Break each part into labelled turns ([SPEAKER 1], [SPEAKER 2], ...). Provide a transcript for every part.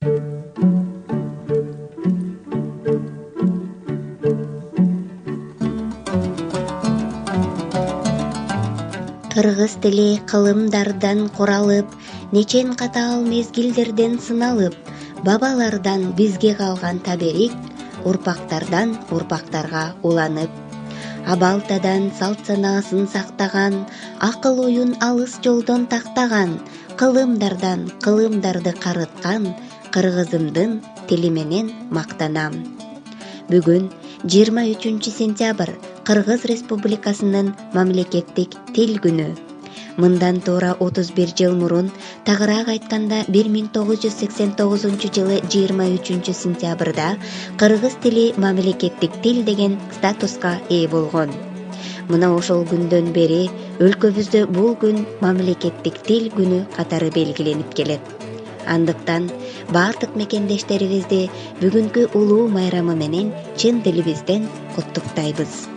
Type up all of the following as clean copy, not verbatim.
[SPEAKER 1] Кыргыз тили кылымдардан куралып, нечен катаал мезгилдерден сыналып, бабалардан бизге калган таберик, урпактардан урпактарга уланып. Абалтадан салт санаасын сактаган, акыл оюн алыс жолдон тактаган, кылымдардан кылымдарды карыткан кыргызымдын тили менен мактанам. Бүгүн 23 сентябрь Кыргыз Республикасынын мамлекеттик тил күнү. Мындан туура 31 жыл мурун, тагыраак айтканда 1989 жылы 23 сентябрда кыргыз тили мамлекеттик тил деген статуска ээ болгон. Мына ошол күндөн бери өлкөбүздө бул күн мамлекеттик тил күнү катары белгиленип келет. Андыктан бардык мекендештерибизди бүгүнкү улуу майрамы менен чын дилибизден куттуктайбыз.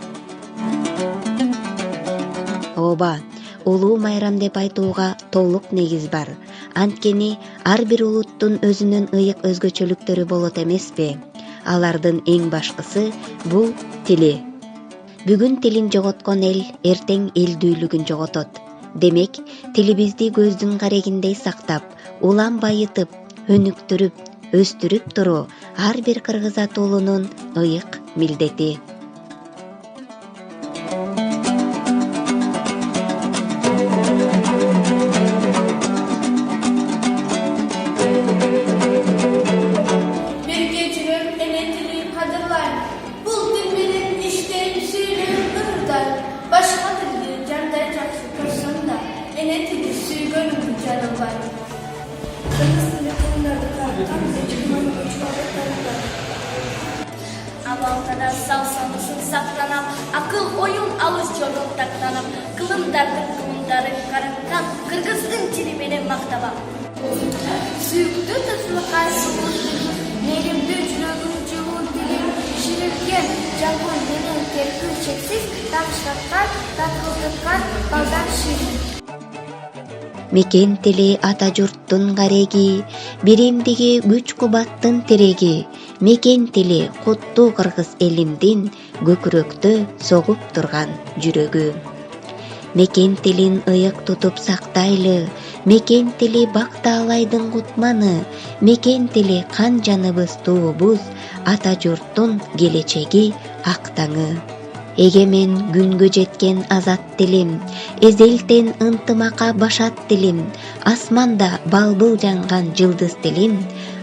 [SPEAKER 1] Ооба, улуу майрам деп айтууга толук негиз бар. Анткени ар бир улуттун өзүнүн ыйык өзгөчөлүктөрү болот эмеспи? Алардын эң башкысы бул тили. Бүгүн тилин жоготкон эл эртең элдүүлүгүн жоготот. Демек, тилибизди көздүн карегиндей сактап, улам байытып, өнүктүрүп, өстүрүп туруу ар бир кыргыз атуулунун ыйык милдети.
[SPEAKER 2] Абалтада сал санасын сактанам, акыл оюн алыс жолдон тактанам, кылымдардын кылымдарын караткан кыргыздын тили менен мактабам. Сүйүктүү татылыкай сулуу тилим, мээримдүү жүрөгүм жылуу тилим, ширилген жангон менен теркүү чексиз, тамчыткан, таткылдыткан балдан ширин.
[SPEAKER 1] Мекен тили ата журттун кареги, биримдиги күч кубаттын тиреги. Мекен тили куттуу кыргыз элимдин көкүрөктө согуп турган жүрөгү. Мекен тилин ыйык тутуп сактайлы, мекен тили бак таалайдын кутманы, мекен тили кан жаныбыз туубуз, ата журттун келечеги ак таңы. Эгемен күнгө жеткен азат тилим, эзелтен ынтымакка башат тилим, асманда балбыл жанган жылдыз тилим,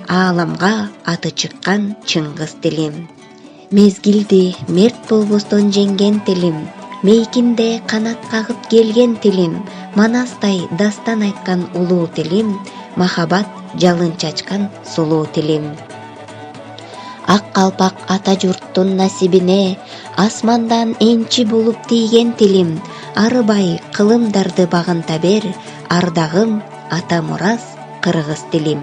[SPEAKER 1] ааламга аты чыккан Чыңгыз тилим. Мезгилди мерт болбостон жеңген тилим, мейкинде канат кагып келген тилим, манастай дастан айткан улуу тилим, махабат жалын чачкан сулуу тилим. Ак калпак ата журттун насибине, асмандан энчи болуп тийген тилим, арыбай кылымдарды багынта бер, ардагым ата мурас кыргыз тилим.